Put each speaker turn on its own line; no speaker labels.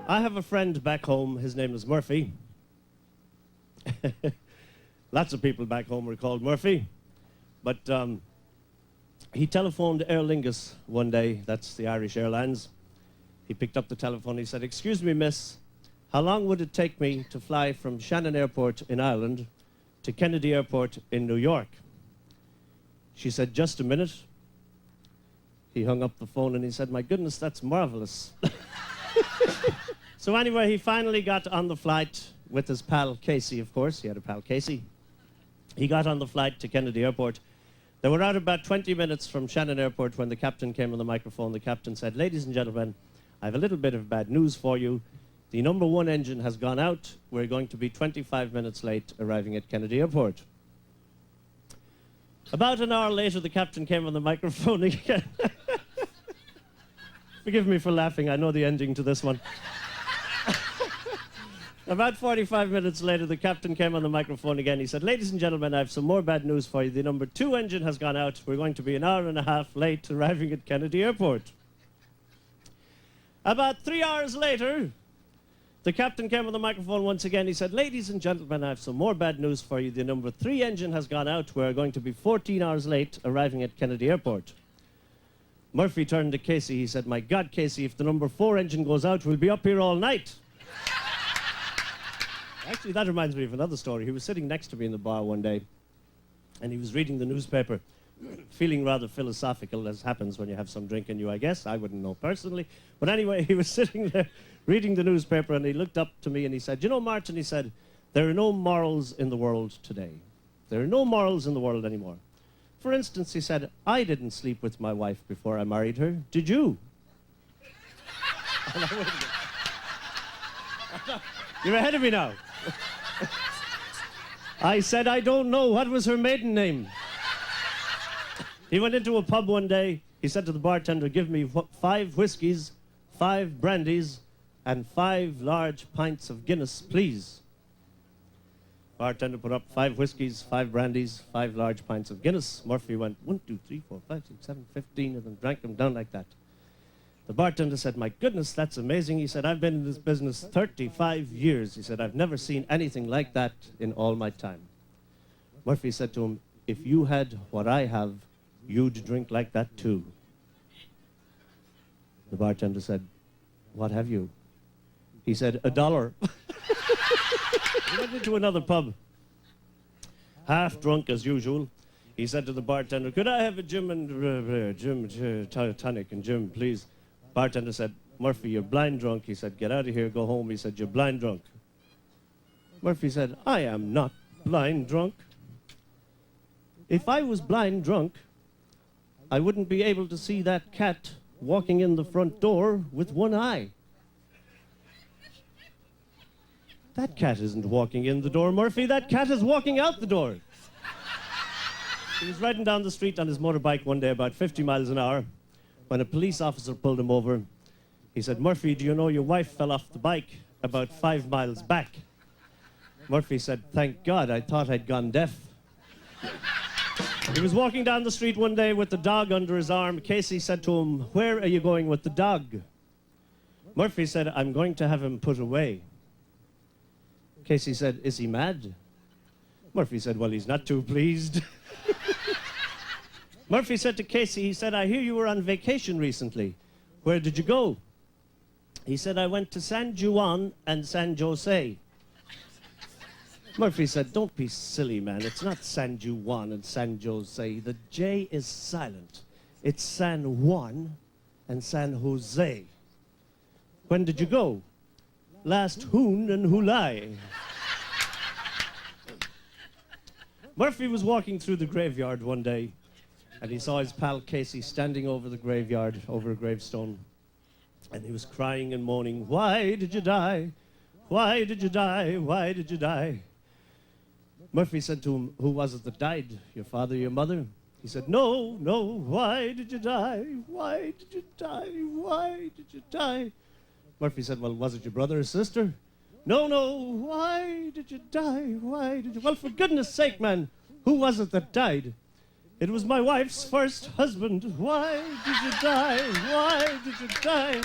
I have a friend back home. His name is Murphy. Lots of people back home are called Murphy. But he telephoned Aer Lingus one day. That's the Irish Airlines. He picked up the telephone. He said, "Excuse me, miss, how long would it take me to fly from Shannon Airport in Ireland to Kennedy Airport in New York?" She said, "Just a minute." He hung up the phone and he said, "My goodness, that's marvelous." So anyway, he finally got on the flight with his pal Casey, of course. He had a pal Casey. He got on the flight to Kennedy Airport. They were out about 20 minutes from Shannon Airport when the captain came on the microphone. The captain said, "Ladies and gentlemen, I have a little bit of bad news for you. The number 1 engine has gone out. We're going to be 25 minutes late arriving at Kennedy Airport." About an hour later, the captain came on the microphone again. Forgive me for laughing. I know the ending to this one. About 45 minutes later, the captain came on the microphone again. He said, "Ladies and gentlemen, I have some more bad news for you. The number 2 engine has gone out. We're going to be an hour and a half late arriving at Kennedy Airport." About 3 hours later, the captain came on the microphone once again. He said, "Ladies and gentlemen, I have some more bad news for you. The number 3 engine has gone out. We're going to be 14 hours late arriving at Kennedy Airport." Murphy turned to Casey. He said, "My God, Casey, if the number 4 engine goes out, we'll be up here all night." Actually, that reminds me of another story. He was sitting next to me in the bar one day, and he was reading the newspaper, feeling rather philosophical, as happens when you have some drink in you, I guess. I wouldn't know personally. But anyway, he was sitting there reading the newspaper, and he looked up to me and he said, "You know, Martin," he said, "there are no morals in the world today. There are no morals in the world anymore. For instance," he said, "I didn't sleep with my wife before I married her. Did you?" You're ahead of me now. I said, "I don't know. What was her maiden name?" He went into a pub one day. He said to the bartender, "Give me 5 whiskies, 5 brandies, and 5 large pints of Guinness, please." Bartender put up 5 whiskies, 5 brandies, 5 large pints of Guinness. Murphy went 1, 2, 3, 4, 5, 6, 7, 15 of them, drank them down like that. The bartender said, "My goodness, that's amazing." He said, "I've been in this business 35 years. He said, "I've never seen anything like that in all my time." Murphy said to him, "If you had what I have, you'd drink like that too." The bartender said, "What have you?" He said, $1. He went into another pub, half drunk as usual. He said to the bartender, "Could I have a gin and tonic and gin, please?" Bartender said, "Murphy, you're blind drunk." He said, "Get out of here, go home." He said, "You're blind drunk." Murphy said, "I am not blind drunk. If I was blind drunk, I wouldn't be able to see that cat walking in the front door with one eye." "That cat isn't walking in the door, Murphy. That cat is walking out the door." He was riding down the street on his motorbike one day about 50 miles an hour when a police officer pulled him over. He said, "Murphy, do you know your wife fell off the bike about 5 miles back?" Murphy said, "Thank God, I thought I'd gone deaf." He was walking down the street one day with the dog under his arm. Casey said to him, "Where are you going with the dog?" Murphy said, "I'm going to have him put away." Casey said, "Is he mad?" Murphy said, "Well, he's not too pleased." Murphy said to Casey, he said, "I hear you were on vacation recently. Where did you go?" He said, "I went to San Juan and San Jose." Murphy said, "Don't be silly, man. It's not San Juan and San Jose. The J is silent. It's San Juan and San Jose." "When did you go?" "Last Hoon and Hulai." Murphy was walking through the graveyard one day, and he saw his pal Casey standing over the graveyard, over a gravestone. And he was crying and moaning, "Why did you die? Why did you die? Why did you die?" Murphy said to him, "Who was it that died? Your father, your mother?" He said, no, no, why did you die? Why did you die? Why did you die? Murphy said, well, was it your brother or sister? No, no, why did you die? Why did you? Well, for goodness sake, man, who was it that died? It was my wife's first husband. Why did you die? Why did you die?